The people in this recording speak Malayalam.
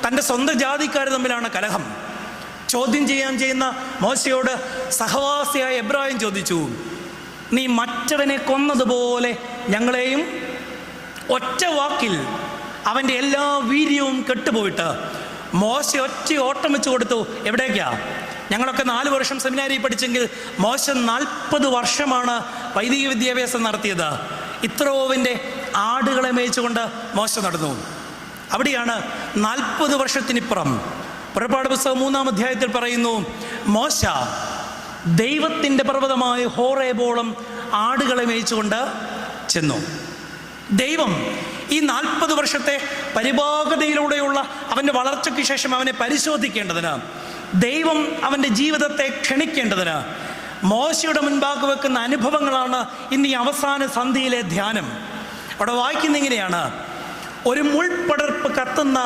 തൻ്റെ സ്വന്തം ജാതിക്കാർ തമ്മിലാണ് കലഹം. ചോദ്യം ചെയ്യുന്ന മോശയോട് സഹവാസിയായ എബ്രാഹിം ചോദിച്ചു, നീ മറ്റവനെ കൊന്നതുപോലെ ഞങ്ങളെയും? ഒറ്റ വാക്കിൽ അവൻ്റെ എല്ലാ വീര്യവും കെട്ടുപോയിട്ട് മോശ ഒറ്റ ഓട്ടം വെച്ച് കൊടുത്തു. എവിടേക്കാ? ഞങ്ങളൊക്കെ 4 വർഷം സെമിനാരിൽ പഠിച്ചെങ്കിൽ മോശ 40 വർഷമാണ് വൈദിക വിദ്യാഭ്യാസം നടത്തിയത്. ഇത്രോവിൻ്റെ ആടുകളെ മേയിച്ചുകൊണ്ട് മോശ നടന്നു. അവിടെയാണ് 40 വർഷത്തിനിപ്പുറം പുറപ്പാട് പുസ്തകം 3-ാം അധ്യായത്തിൽ പറയുന്നു, മോശ ദൈവത്തിൻ്റെ പർവ്വതമായ ഹോറേബോളം ആടുകളെ മേയിച്ചുകൊണ്ട് ചെന്നു. ദൈവം ഈ 40 വർഷത്തെ പരിപാകതയിലൂടെയുള്ള അവൻ്റെ വളർച്ചയ്ക്ക് ശേഷം അവനെ പരിശോധിക്കേണ്ടതിന്, ദൈവം അവൻ്റെ ജീവിതത്തെ ക്ഷണിക്കേണ്ടതിന് മോശയുടെ മുൻപാകെ വെക്കുന്ന അനുഭവങ്ങളാണ് ഇന്ന് ഈ അവസാന സന്ധിയിലെ ധ്യാനം. അവിടെ വായിക്കുന്ന ഇങ്ങനെയാണ്, ഒരു മുൾപടർപ്പ് കത്തുന്ന